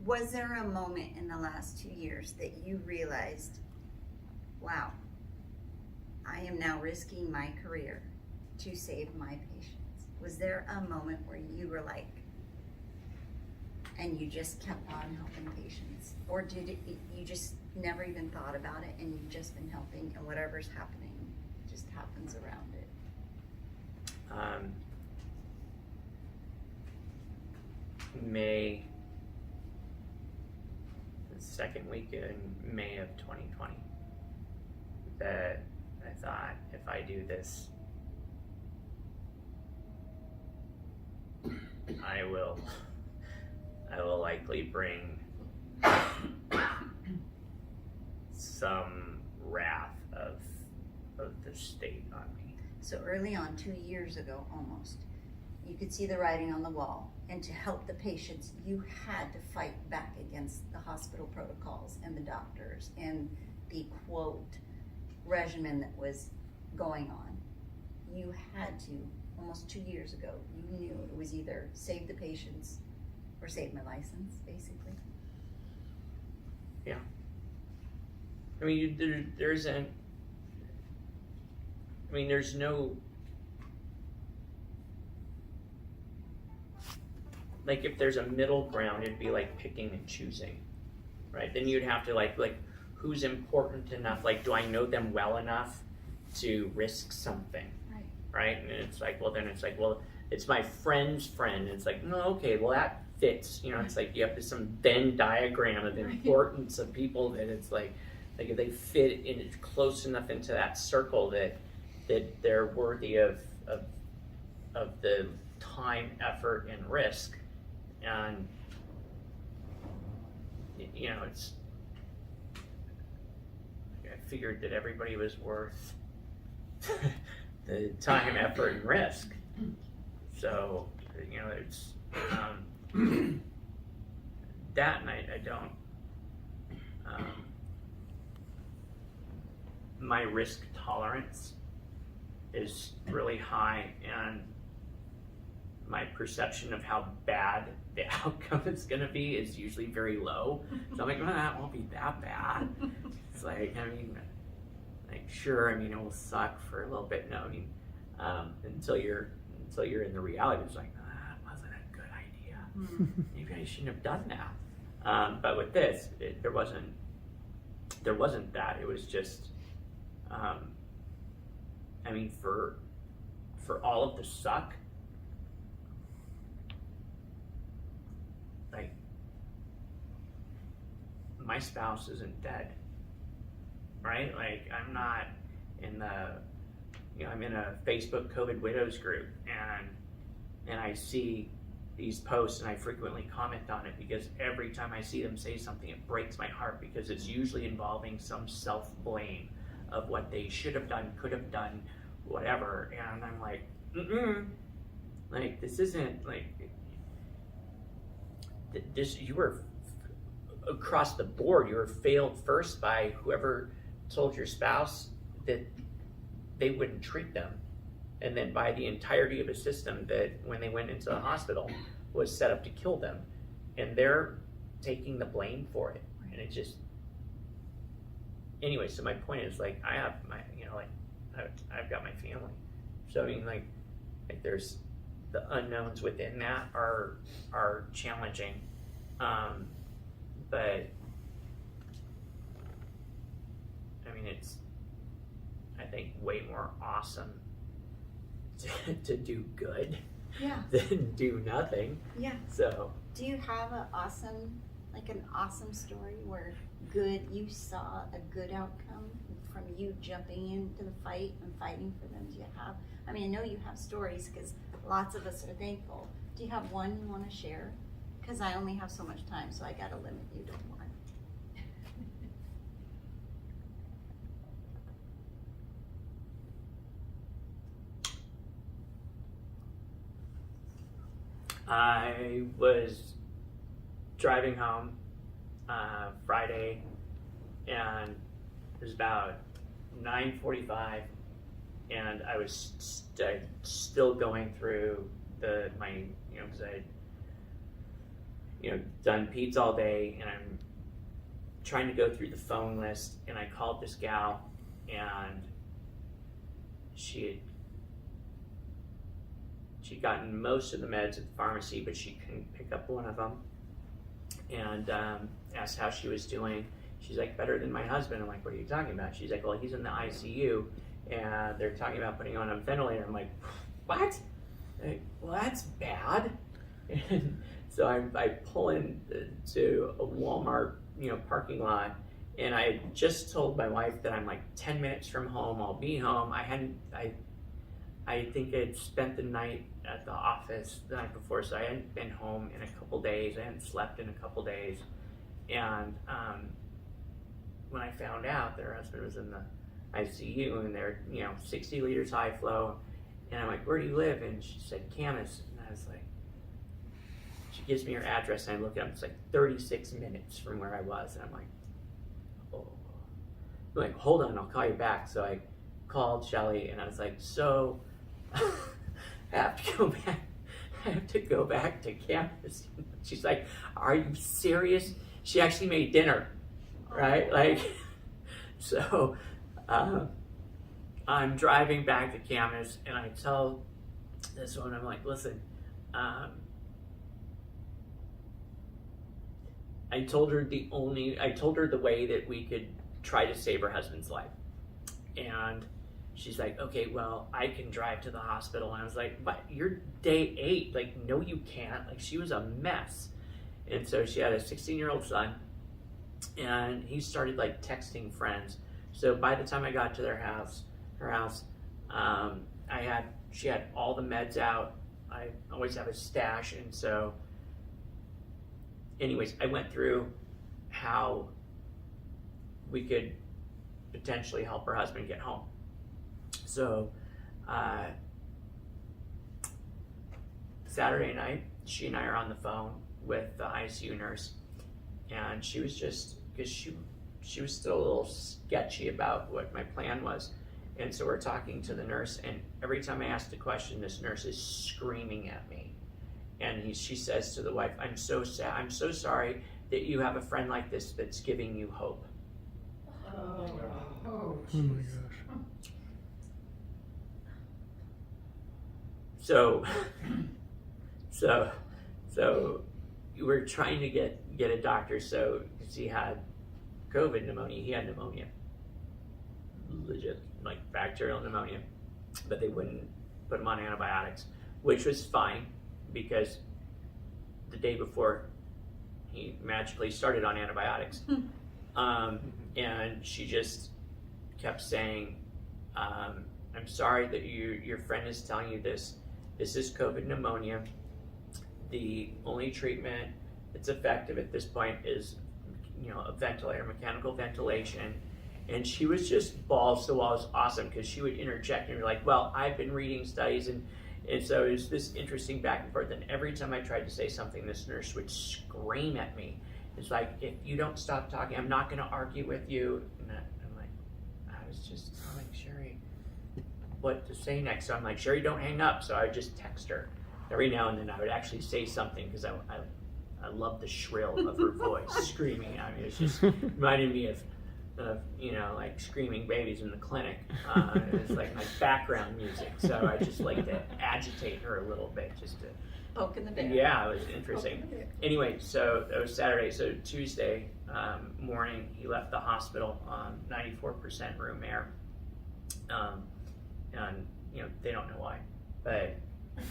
was there a moment in the last 2 years that you realized, wow, I am now risking my career to save my patients? Was there a moment where you were like, and you just kept on helping patients? Or you just never even thought about it and you've just been helping, and whatever's happening just happens around it? The second week in May of 2020, that I thought, if I do this, I will likely bring some wrath of the state on me. So early on, 2 years ago almost, you could see the writing on the wall, and to help the patients, you had to fight back against the hospital protocols and the doctors and the quote regimen that was going on. You had to, almost 2 years ago, you knew it was either save the patients or save my license, basically. Yeah. I mean, there's no, like, if there's a middle ground, it'd be like picking and choosing, right? Then you'd have to like who's important enough, like, do I know them well enough to risk something, right? And it's like, well, then it's like, well, it's my friend's friend. And it's like, no, okay, well, that fits, you know. It's like you have some Venn diagram of the importance of people, that it's like if they fit in close enough into that circle that they're worthy of the time, effort, and risk. And you know, I figured that everybody was worth the time, effort, and risk. So, you know, it's that night I don't. My risk tolerance is really high, and my perception of how bad the outcome is going to be is usually very low. So I'm like, well, that won't be that bad. It's like, I mean, like, sure, I mean, it will suck for a little bit. No, I mean, until you're in the reality. It's like, that wasn't a good idea. Maybe I shouldn't have done that. But with this, there wasn't that. It was just, I mean, for all of the suck, like, my spouse isn't dead, right? Like, I'm not in I'm in a Facebook COVID widows group, and I see these posts, and I frequently comment on it, because every time I see them say something, it breaks my heart, because it's usually involving some self-blame of what they should have done, could have done, whatever. And I'm like, like, this isn't like this. You were across the board, you were failed first by whoever told your spouse that they wouldn't treat them, and then by the entirety of a system that, when they went into the hospital, was set up to kill them, and they're taking the blame for it. And it just, anyway, so my point is, like, I have my, you know, like, I've got my family. So I mean, like there's the unknowns within that are challenging, but I mean, it's, I think, way more awesome to do good than do nothing. Yeah. So, do you have an awesome story where you saw a good outcome from you jumping into the fight and fighting for them? Do you have, I mean, I know you have stories, because lots of us are thankful. Do you have one you want to share? Because I only have so much time, so I got to limit you to one. I was driving home Friday, and it was about 9:45, and I was still going through because I had, done peds all day, and I'm trying to go through the phone list, and I called this gal, and she'd gotten most of the meds at the pharmacy, but she couldn't pick up one of them, and asked how she was doing. She's like, better than my husband. I'm like, what are you talking about? She's like, well, he's in the ICU, and they're talking about putting on a ventilator. I'm like, what? Like, well, that's bad. And so I pull in to a Walmart, parking lot, and I just told my wife that I'm like 10 minutes from home. I'll be home. I think I'd spent the night at the office the night before, so I hadn't been home in a couple days. I hadn't slept in a couple days, and when I found out that her husband was in the ICU and they're 60 liters high flow, and I'm like, where do you live? And she said Camas, and I was like, she gives me her address, and I look it up. It's like 36 minutes from where I was, and I'm like, oh. I'm like, hold on, I'll call you back. So I called Shelly, and I was like, so I have to go back. I have to go back to campus. She's like, are you serious? She actually made dinner, right? Like, so I'm driving back to campus, and I tell this one, I'm like, listen, I told her the way that we could try to save her husband's life. And she's like, okay, well, I can drive to the hospital. And I was like, but you're day 8. Like, no, you can't. Like, she was a mess. And so she had a 16-year-old son, and he started like texting friends. So by the time I got to her house, she had all the meds out. I always have a stash. And so anyways, I went through how we could potentially help her husband get home. So Saturday night, she and I are on the phone with the ICU nurse, and she was just, because she was still a little sketchy about what my plan was. And so we're talking to the nurse, and every time I asked a question, this nurse is screaming at me. And she says to the wife, I'm so sad. I'm so sorry that you have a friend like this that's giving you hope. Oh my gosh. So we're trying to get a doctor. So because he had COVID pneumonia, he had pneumonia, legit, like bacterial pneumonia, but they wouldn't put him on antibiotics, which was fine, because the day before he magically started on antibiotics. And she just kept saying, I'm sorry that your friend is telling you this. This is COVID pneumonia. The only treatment that's effective at this point is, a ventilator, mechanical ventilation. And she was just balls to the wall. It was awesome, because she would interject and be like, well, I've been reading studies, and so it was this interesting back and forth. And every time I tried to say something, this nurse would scream at me. It's like, if you don't stop talking, I'm not going to argue with you. And I'm like, I was just telling Sherry what to say next. So I'm like, Sherry, don't hang up. So I would just text her. Every now and then I would actually say something, because I love the shrill of her voice screaming at me. It's just reminding me of like screaming babies in the clinic. It's like my background music. So I just like to agitate her a little bit, just to Poke in the bear. Yeah, it was interesting. Anyway, so that was Saturday. So Tuesday morning, he left the hospital on 94% room air. And they don't know why, but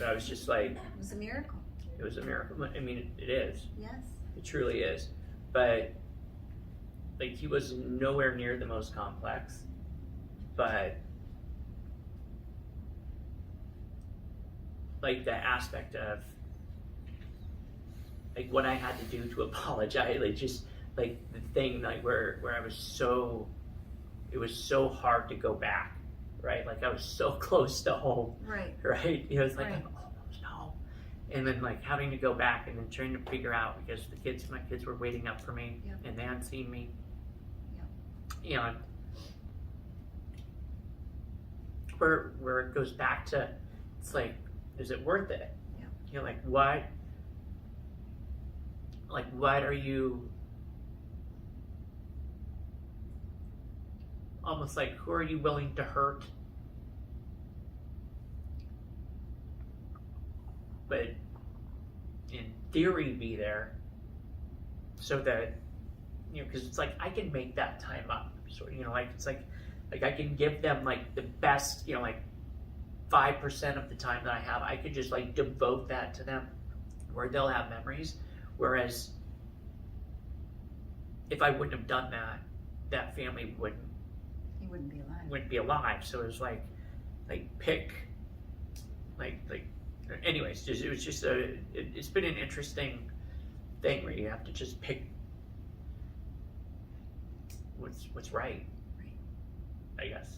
I was just like, It was a miracle. it was a miracle. I mean, it is. Yes. It truly is. But like, he was nowhere near the most complex, but like the aspect of like what I had to do to apologize, like just like the thing like where I was so, it was so hard to go back, right? Like I was so close to home, Right. right? It was like, Right. I'm almost home. And then like having to go back and then trying to figure out, because my kids were waiting up for me. Yep. And they hadn't seen me. Yep. And where it goes back to, it's like, is it worth it? Yep. you know, like what are you, almost like, who are you willing to hurt? But in theory be there so that, you know, because it's like I can make that time up. So, you know, like it's like I can give them like the best, you know, like 5% of the time that I have, I could just like devote that to them where they'll have memories. Whereas if I wouldn't have done that, that family wouldn't be alive. So it was like pick, anyways, just, it was just it's been an interesting thing where you have to just pick what's right, I guess,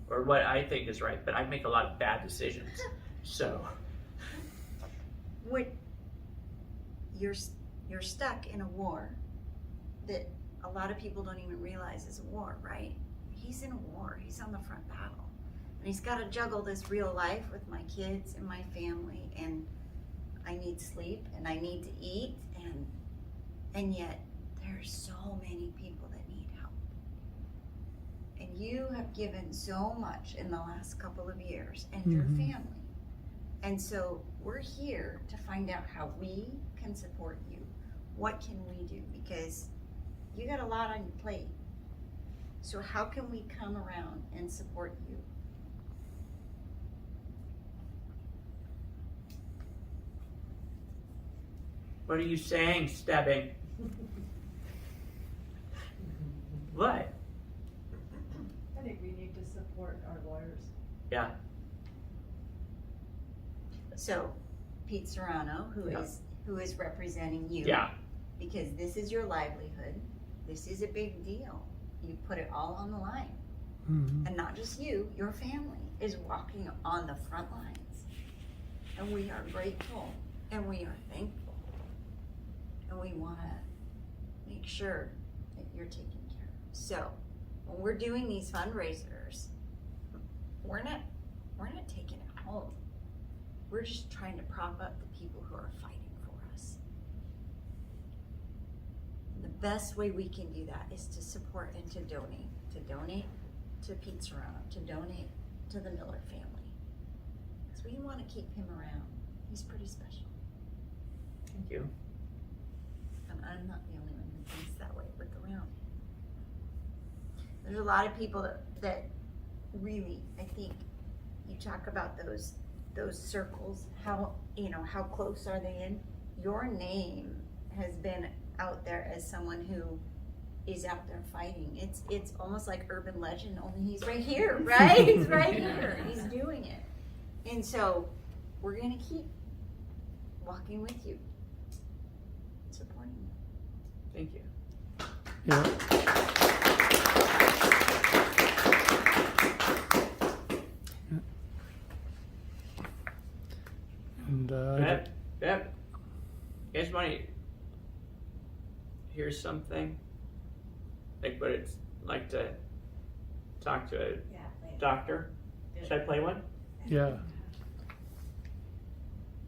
or what I think is right, but I make a lot of bad decisions. So what you're stuck in a war that a lot of people don't even realize is a war, right? He's in a war. He's on the front battle. And he's got to juggle this real life with my kids and my family, and I need sleep and I need to eat, and yet there's so many people that need help. And you have given so much in the last couple of years, and your family. And so we're here to find out how we can support you. What can we do? Because you got a lot on your plate. So how can we come around and support you? what are you saying, Stebbing? What? I think we need to support our lawyers. Yeah. So Pete Serrano, who is representing you, Yeah. because this is your livelihood. This is a big deal. You put it all on the line. Mm-hmm. And not just you, your family is walking on the front lines. And we are grateful and we are thankful. And we want to make sure that you're taken care of. So when we're doing these fundraisers, we're not taking it home. We're just trying to prop up the people who are fighting for us. And the best way we can do that is to support and to donate. To donate to Pete Serrano, to donate to the Miller family. Because we want to keep him around. He's pretty special. Thank you. And I'm not the only one who thinks that way. Look around. There's a lot of people that really, I think, you talk about those circles, how close are they in? Your name has been out there as someone who is out there fighting. It's almost like urban legend, only he's right here, right? He's right here. He's doing it. And so we're gonna keep walking with you, supporting you. Thank you. Yeah. And Yep. You guys want to hear something? Like what it's like to talk to a doctor? Should I play one? yeah,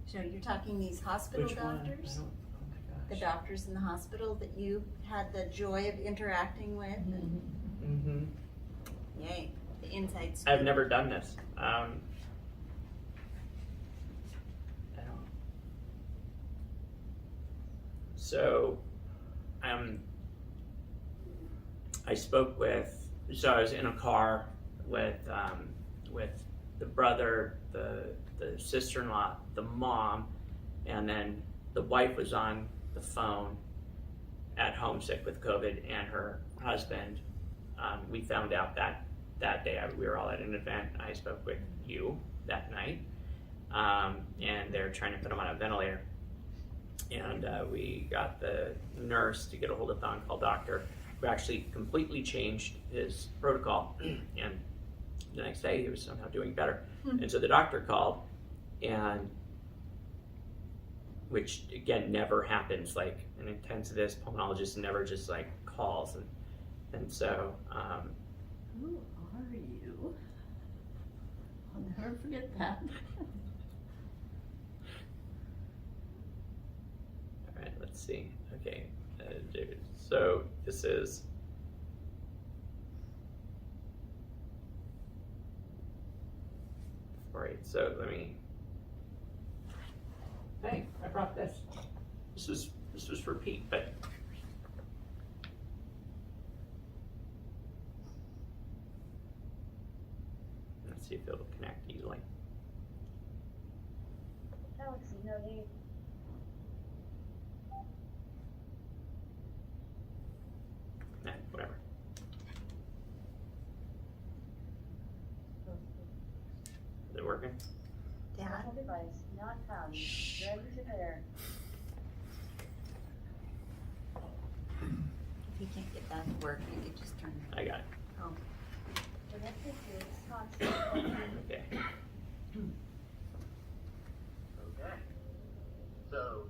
So you're talking these hospital Which one? doctors? I don't, oh my The gosh. doctors in the hospital that you had the joy of interacting with? Mm-hmm. Yay, the inside scoop. I've never done this. I don't. So, I spoke with. So I was in a car with the brother, the sister-in-law, the mom, and then the wife was on the phone at home sick with COVID, and her husband. We found out that day. We were all at an event. I spoke with you that night, and they're trying to put him on a ventilator. And we got the nurse to get a hold of the on-call doctor, who actually completely changed his protocol. And the next day, he was somehow doing better. And so the doctor called, and which again never happens. Like an intensivist pulmonologist never just like calls, and so. Who are you? I'll never forget that. let's see. Okay, so this is. All right, so let me. Hey, I brought this. This was for Pete, but. Let's see if it'll connect easily. Galaxy, no need. Nah, whatever. Is it working? Dad, Mobile device not found. Ready to pair. if you can't get that to work, you could just turn. I got it. Oh, Connected to Wisconsin. Okay. Okay. So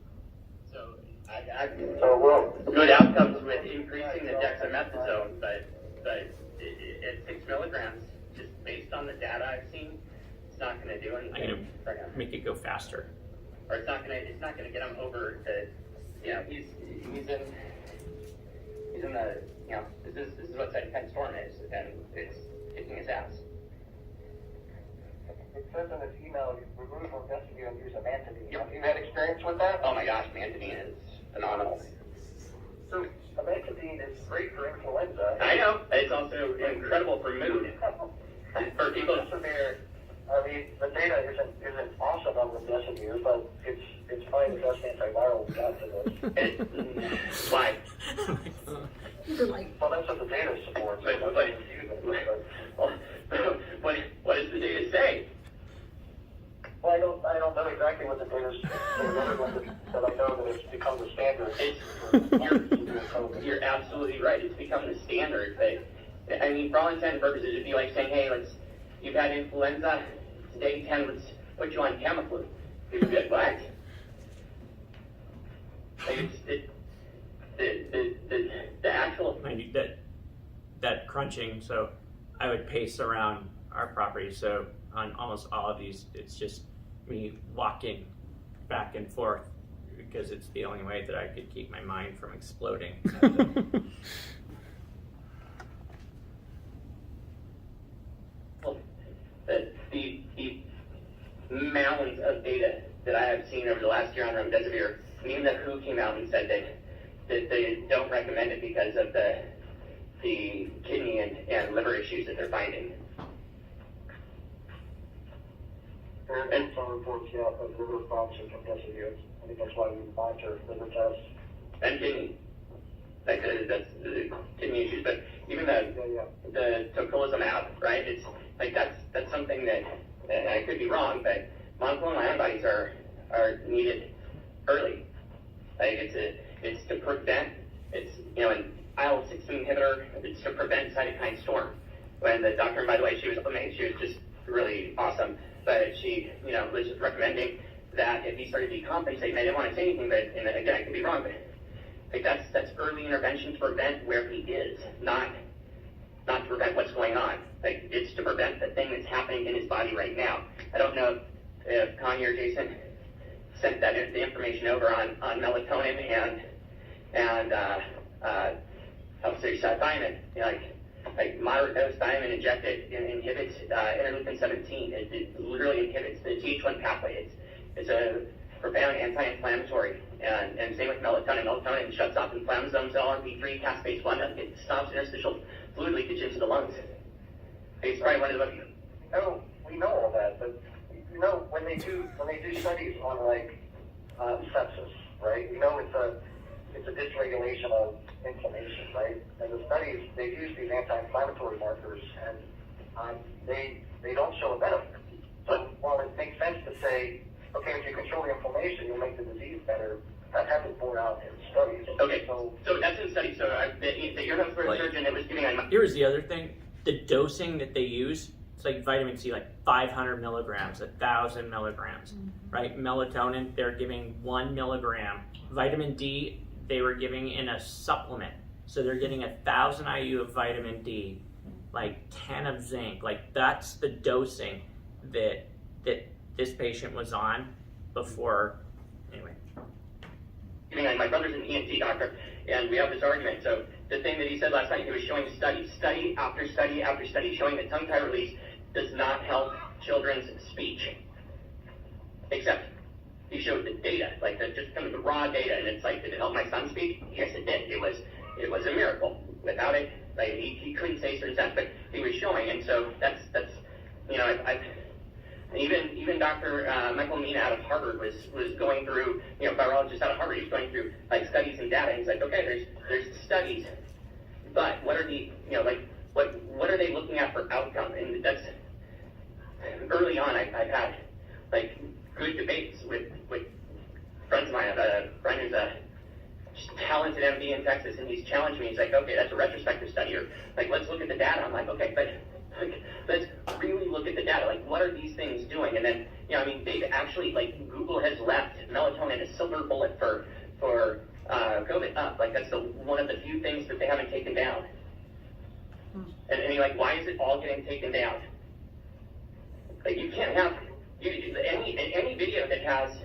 well, good outcomes with increasing the dexamethasone, but at 6 milligrams, just based on the data I've seen, it's not going to do anything. I'm gonna for him. make it go faster. Or it's not going to get him over the, he's in the, this is what cytokine storm is, and it's kicking his ass. It says in this email, remove from Investigate and use amantadine. Have you had experience with that? Oh my gosh, amantadine is phenomenal. So, amantadine is great for influenza. I know, it's also incredible for mood. For people. Severe. I mean, the data isn't awesome on remdesivir, but it's fine the best antiviral we got to this. Why? you're like, Well, that's what the data supports. But- what does the data say? Well, I don't know exactly what the data's saying, but I know that it's become the standard. You're absolutely right. It's become the standard. But I mean, for all intents and purposes, it'd be like saying, "Hey, you've had influenza. It's day 10. Let's put you on Tamiflu." People be like, "What?" Like the actual. I need that crunching, so I would pace around our property. So on almost all of these, it's just me walking back and forth because it's the only way that I could keep my mind from exploding. The mounds of data that I have seen over the last year on remdesivir, and even the WHO came out and said that they don't recommend it because of the kidney and liver issues that they're finding. There have been some reports, yeah, of liver function from remdesivir. I think that's why we monitor liver tests. And kidney. Like that's the kidney issues, but even the tocilizumab, right? It's like that's something that, and I could be wrong, but monoclonal antibodies are needed early. Like it's to prevent, it's an IL-6 inhibitor. It's to prevent cytokine storm. When the doctor, and by the way, she was just really awesome, but she was just recommending that if he started decompensating, I didn't want to say anything, but and again I could be wrong, but like that's early intervention to prevent where he is, not to prevent what's going on. Like it's to prevent the thing that's happening in his body right now. I don't know if Connie or Jason sent the information over on melatonin and I'll say thiamine. Like moderate dose thiamine injected inhibits interleukin 17. It literally inhibits the Th1 pathway. It's a profound anti-inflammatory. And same with melatonin. Melatonin shuts off inflammasome cell LMP3, caspase-1. It stops interstitial fluid leakage into the lungs. It's probably one of the We know all that, but when they do studies on like sepsis, right? It's a dysregulation of inflammation, right? And the studies, they use these anti-inflammatory markers, and they don't show a benefit. So while it makes sense to say, okay, if you control the inflammation, you'll make the disease better, that hasn't borne out in studies. Okay, so that's in studies. So the ear, nose, throat surgeon that was giving on. Here's the other thing: the dosing that they use. It's like vitamin C, like 500 milligrams, 1,000 milligrams, right? Melatonin, they're giving 1 milligram. Vitamin D, they were giving in a supplement. So they're getting 1,000 IU of vitamin D, like 10 of zinc. Like that's the dosing that this patient was on before. Anyway. thing, and my brother's an ENT doctor, and we have this argument. So the thing that he said last night, he was showing study after study after study, showing that tongue tie release does not help children's speech. Except he showed the data, like just kind of the raw data, and it's like, did it help my son speak? Yes, it did. It was a miracle. Without it, like he couldn't say certain sense, but he was showing, and so that's you know, I've even Dr. Michael Mina out of Harvard was going through, you know, virologist out of Harvard, he's going through like studies and data, and he's like, okay, there's studies, but what are the, you know, like what are they looking at for outcome? And that's early on. I've had like good debates with friends of mine. I have a friend who's a talented MD in Texas, and he's challenged me. He's like, okay, that's a retrospective study, or like, let's look at the data. I'm like, okay, but let's really look at the data. Like, what are these things doing? And then, you know, I mean, they've actually, like, Google has left melatonin a silver bullet for COVID up. Like, that's one of the few things that they haven't taken down. And you're like, why is it all getting taken down? Like, you can't have any video that has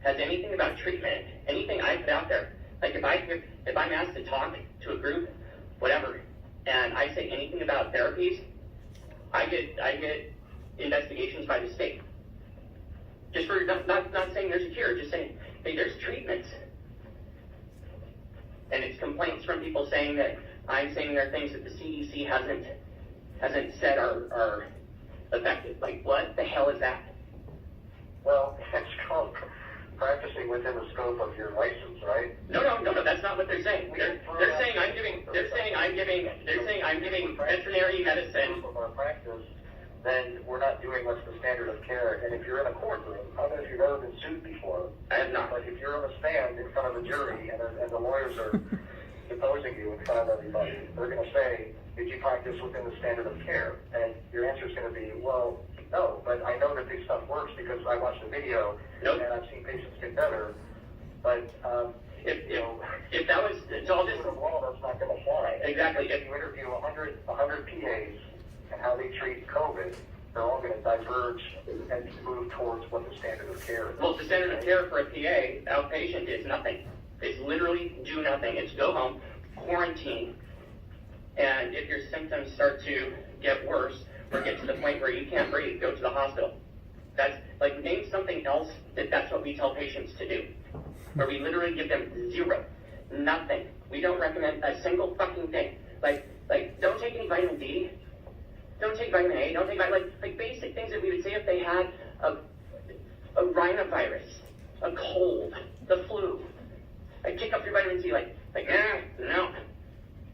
anything about treatment, anything I put out there. Like, if I'm asked to talk to a group, whatever, and I say anything about therapies, I get investigations by the state. Just for not saying there's a cure, just saying, hey, there's treatments. And it's complaints from people saying that I'm saying there are things that the CDC hasn't said are effective. Like, what the hell is that? Well, it's called practicing within the scope of your license, right? No, that's not what they're saying. They're saying I'm giving veterinary medicine. Of our practice, then we're not doing what's the standard of care. And if you're in a courtroom, I don't know if you've ever been sued before. I have not. But if you're on a stand in front of a jury and the lawyers are deposing you in front of everybody, they're going to say, did you practice within the standard of care? And your answer is going to be, well, no, but I know that this stuff works because I watched the video and I've seen patients get better. But if that was, it's all just the law, that's not going to fly. Exactly. If you interview 100 PAs and how they treat COVID, they're all going to diverge and move towards what the standard of care is. Well, the standard of care for a PA outpatient is nothing. It's literally do nothing. It's go home, quarantine, and if your symptoms start to get worse or get to the point where you can't breathe, go to the hospital. That's like, name something else that's what we tell patients to do, where we literally give them zero, nothing. We don't recommend a single fucking thing. Like don't take any vitamin D, don't take vitamin A, don't take like basic things that we would say if they had a rhinovirus, a cold, the flu. Like, kick up your vitamin C, no.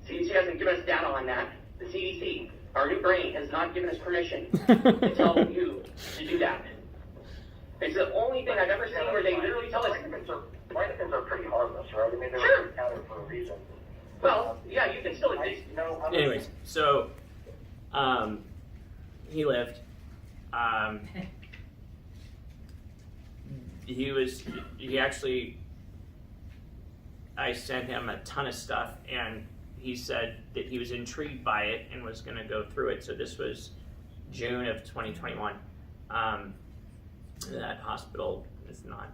CDC hasn't given us data on that. The CDC, our new brain, has not given us permission to tell you to do that. It's the only thing I've ever seen where they literally tell us. Vitamins are pretty harmless, right? I mean, they Sure. were counted for a reason. Well, yeah, you can still. Anyways, so he lived. He actually, I sent him a ton of stuff, and he said that he was intrigued by it and was going to go through it. So this was June of 2021. That hospital is not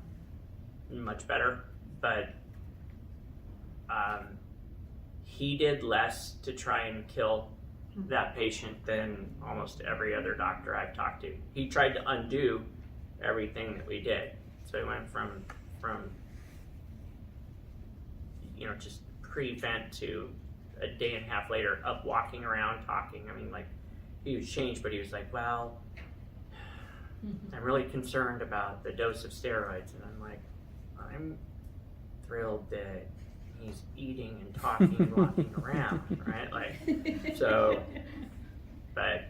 much better, but he did less to try and kill that patient than almost every other doctor I've talked to. He tried to undo everything that we did. So he went from just pre-vent to a day and a half later up walking around talking. I mean, like, he was changed, but he was like, well, I'm really concerned about the dose of steroids. And I'm like, I'm thrilled that he's eating and talking and walking around, right? Like, so, but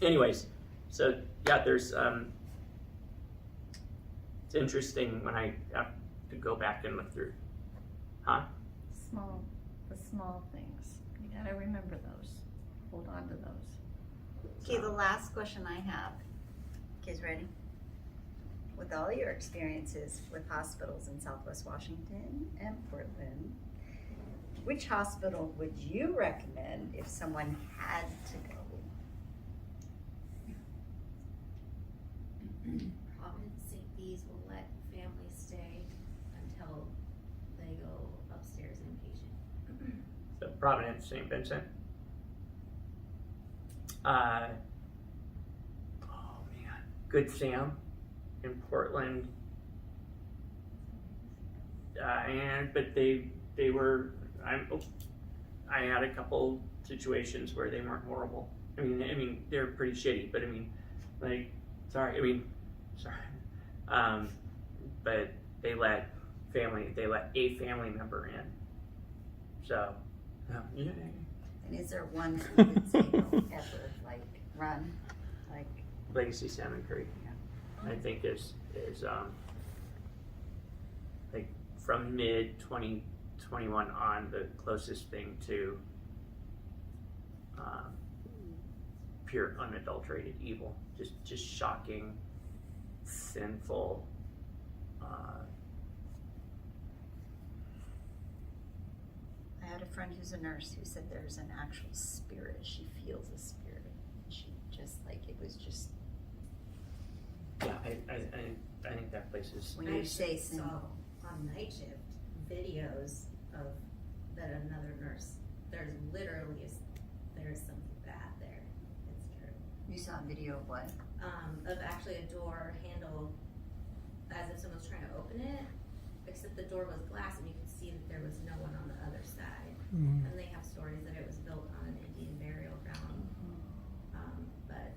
anyways, so yeah, there's, it's interesting when I have to go back and look through, The small things. You gotta remember those. Hold on to those. Okay, the last question I have. Kids ready? With all your experiences with hospitals in Southwest Washington and Portland, which hospital would you recommend if someone had to go? Providence St. Bees will let families stay until the Providence, St. Vincent. Good Sam in Portland. But they were, I had a couple situations where they weren't horrible. I mean, they're pretty shitty, but but they let a family member in. So, yeah. And is there one that you would say don't ever like run? Like, Legacy Salmon Creek, I think is like from mid 2021 on the closest thing to pure unadulterated evil, just shocking, sinful. I had a friend who's a nurse who said there's an actual spirit. She feels a spirit. She just like, it was just, Yeah, I think that place is. when you say saw sin. on night shift videos of that another nurse. There's something bad there. It's true. You saw a video of what? Of actually a door handle as if someone's trying to open it, except the door was glass and you could see that there was no one on the other side. Mhm. And they have stories that it was built on an Indian burial ground. But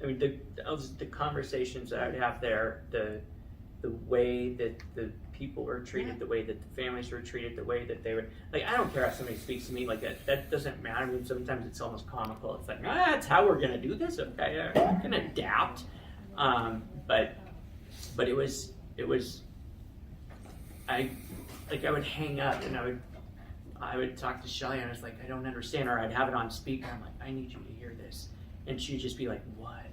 I mean, the conversations that I would have there, the way that the people were treated, Yeah. the way that the families were treated, the way that they were, like, I don't care if somebody speaks to me like that. That doesn't matter. I mean, sometimes it's almost comical. It's like, that's how we're gonna do this. Okay, I can adapt. But it was, I would hang up and I would talk to Shelly and I was like, I don't understand, or I'd have it on speaker. I'm like, I need you to hear this, and she'd just be like, what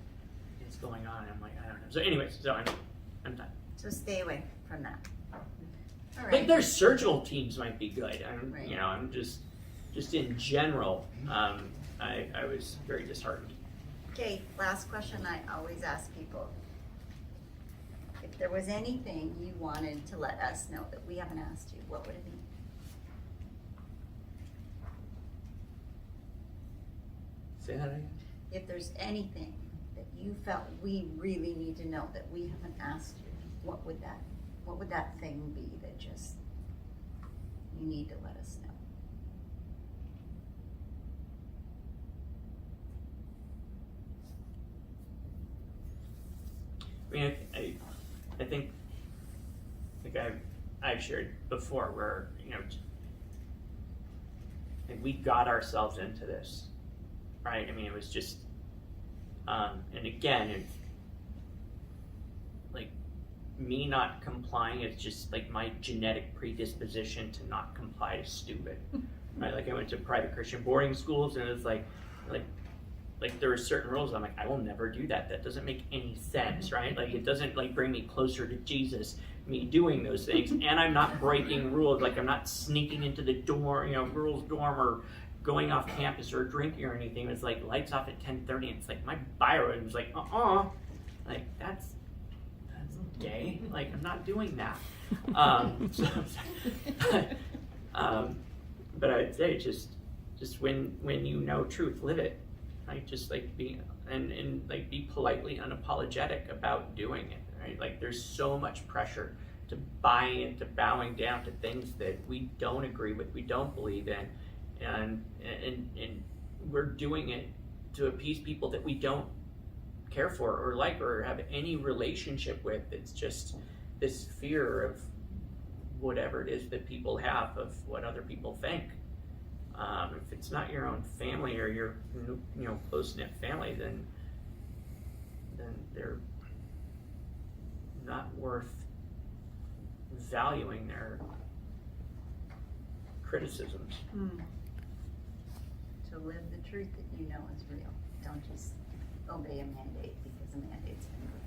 is going on? And I'm like, I don't know. So anyways, I'm done. So stay away from that. All Like right. their surgical teams might be good. Right. I'm just in general, I was very disheartened. Okay, last question I always ask people. If there was anything you wanted to let us know that we haven't asked you, what would it be? Say that again. If there's anything that you felt we really need to know that we haven't asked you, what would that thing be that just you need to let us know? I mean, I think I've shared before where, like we got ourselves into this, right? I mean, it was just, and again, it's like me not complying is just like my genetic predisposition to not comply is stupid, right? Like I went to private Christian boarding schools and it was like there were certain rules. I'm like, I will never do that. That doesn't make any sense, right? Like it doesn't like bring me closer to Jesus, me doing those things. And I'm not breaking rules. Like I'm not sneaking into the dorm, girls' dorm or going off campus or drinking or anything. It's like lights off at 10:30. And it's like my bio was like, like that's gay. Like I'm not doing that. But I would say just when you know truth, live it. Right, just like be and like be politely unapologetic about doing it. Right, like there's so much pressure to buying into bowing down to things that we don't agree with, we don't believe in, and we're doing it to appease people that we don't care for or like or have any relationship with. It's just this fear of whatever it is that people have of what other people think. If it's not your own family or your close-knit family, then they're not worth valuing their criticisms. So live the truth that you know is real. Don't just obey a mandate because a mandate's been put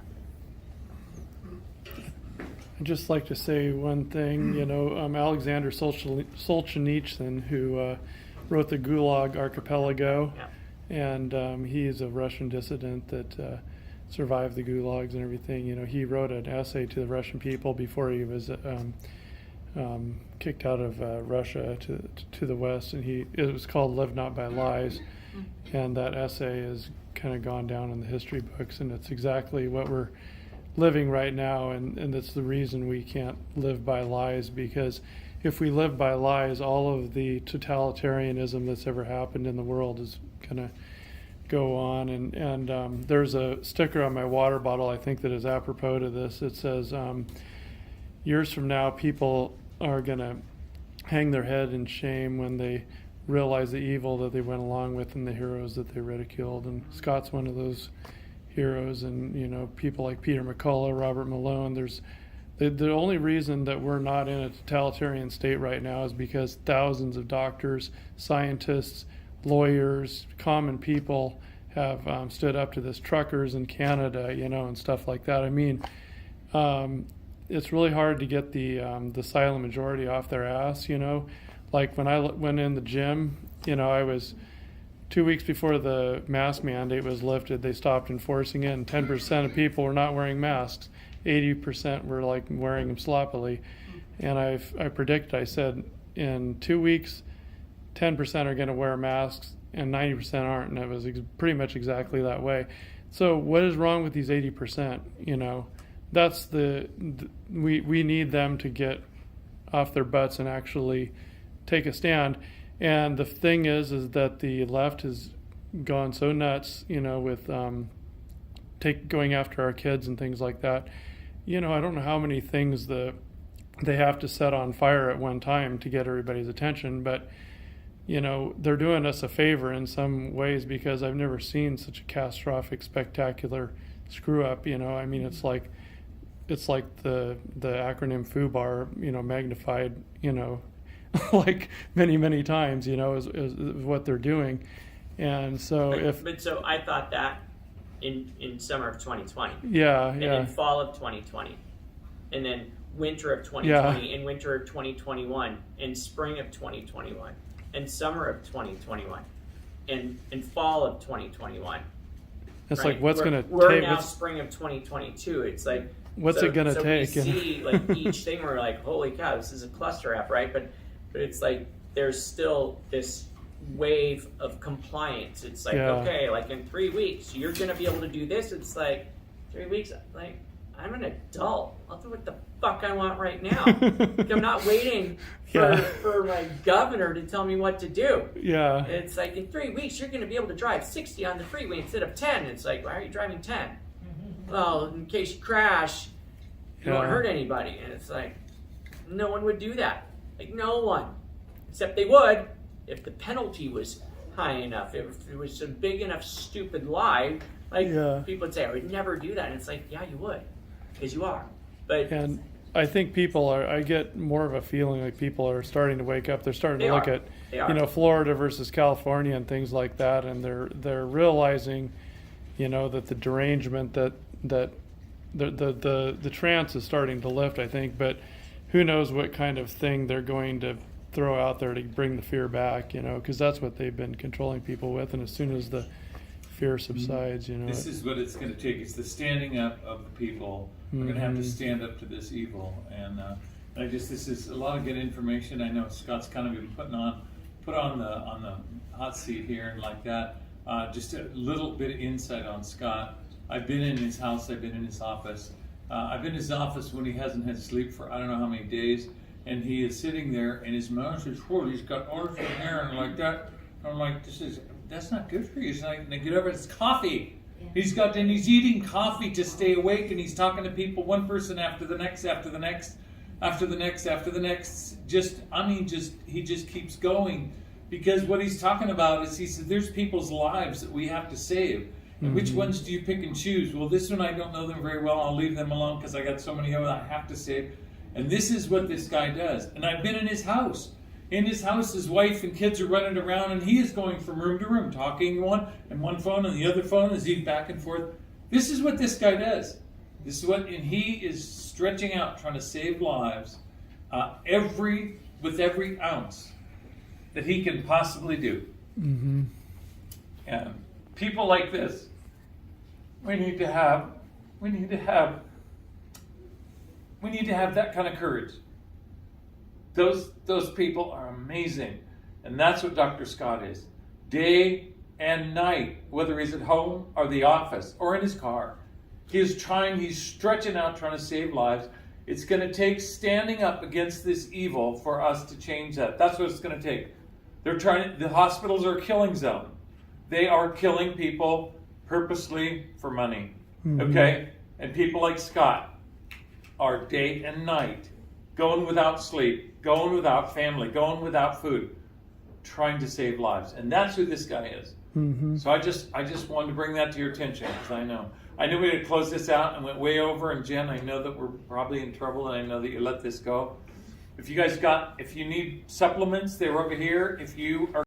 on. I'd just like to say one thing. Alexander Solzhenitsyn, who wrote the Gulag Archipelago, and he's a Russian dissident that survived the gulags and everything. He wrote an essay to the Russian people before he was kicked out of Russia to the West, and it was called "Live Not by Lies," and that essay has kind of gone down in the history books, and it's exactly what we're living right now, and it's the reason we can't live by lies, because if we live by lies, all of the totalitarianism that's ever happened in the world is gonna go on. And there's a sticker on my water bottle, I think, that is apropos to this. It says, years from now, people are gonna hang their head in shame when they realize the evil that they went along with and the heroes that they ridiculed. And Scott's one of those heroes, and people like Peter McCullough, Robert Malone. There's the only reason that we're not in a totalitarian state right now is because thousands of doctors, scientists, lawyers, common people have stood up to this. Truckers in Canada, and stuff like that. I mean, it's really hard to get the silent majority off their ass. Like when I went in the gym, I was 2 weeks before the mask mandate was lifted, they stopped enforcing it, and 10% of people were not wearing masks. 80% were like wearing them sloppily. And I predicted, I said, in 2 weeks, 10% are going to wear masks and 90% aren't. And it was pretty much exactly that way. So what is wrong with these 80%? That's we need them to get off their butts and actually take a stand. And the thing is that the left has gone so nuts, with going after our kids and things like that. I don't know how many things they have to set on fire at one time to get everybody's attention, but they're doing us a favor in some ways, because I've never seen such a catastrophic, spectacular screw up. I mean, it's like the acronym FUBAR, magnified, like many times, is what they're doing. And so so I thought that in summer of 2020. Yeah. And then fall of 2020. And then winter of 2020 and winter of 2021 and spring of 2021 and summer of 2021 and fall of 2021. It's right? like, what's going to take? We're now spring of 2022. It's like, what's it going to take? We see like each thing, we're like, holy cow, this is a cluster app, right? But it's like there's still this wave of compliance. It's like, okay, like in 3 weeks you're going to be able to do this. It's like 3 weeks, like I'm an adult. I'll do what the fuck I want right now. Like, I'm not waiting for my governor to tell me what to do. Yeah. It's like in 3 weeks you're going to be able to drive 60 on the freeway instead of 10. It's like, why are you driving 10? Well, in case you crash, you won't hurt anybody. And it's like, no one would do that. Like, no one. Except they would if the penalty was high enough. If it was a big enough stupid lie, like people would say, I would never do that. And it's like, yeah, you would. Because you are. And I think I get more of a feeling like people are starting to wake up. They're starting to look at, Florida versus California and things like that. And they're realizing, that the derangement that the trance is starting to lift, I think. But who knows what kind of thing they're going to throw out there to bring the fear back, because that's what they've been controlling people with. And as soon as the fear subsides, This is what it's going to take. It's the standing up of the people. We're going to have to stand up to this evil. And this is a lot of good information. I know Scott's kind of been put on the hot seat here and like that. Just a little bit of insight on Scott. I've been in his house. I've been in his office. I've been in his office when he hasn't had sleep for I don't know how many days. And he is sitting there and his mouth is full. He's got orange hair and like that. I'm like, that's not good for you. He's like, get over it. It's coffee. Yeah. He's eating coffee to stay awake, and he's talking to people, one person after the next, after the next, after the next, after the next. He just keeps going, because what he's talking about is, he said, there's people's lives that we have to save. And which ones do you pick and choose? Well, this one I don't know them very well. I'll leave them alone because I got so many of them I have to save. And this is what this guy does. And I've been in his house. In his house, his wife and kids are running around, and he is going from room to room, talking one phone and the other phone as he's back and forth. This is what this guy does. And he is stretching out, trying to save lives, with every ounce that he can possibly do. Mm-hmm. And people like this, we need to have that kind of courage. Those people are amazing. And that's what Dr. Scott is. Day and night, whether he's at home or the office or in his car. He's stretching out trying to save lives. It's going to take standing up against this evil for us to change that. That's what it's going to take. The hospitals are a killing zone. They are killing people purposely for money. Okay? And people like Scott are day and night going without sleep, going without family, going without food, trying to save lives. And that's who this guy is. So I just wanted to bring that to your attention, because I knew we had to close this out and went way over. And Jen, I know that we're probably in trouble, and I know that you let this go. If you need supplements, they're over here. If you are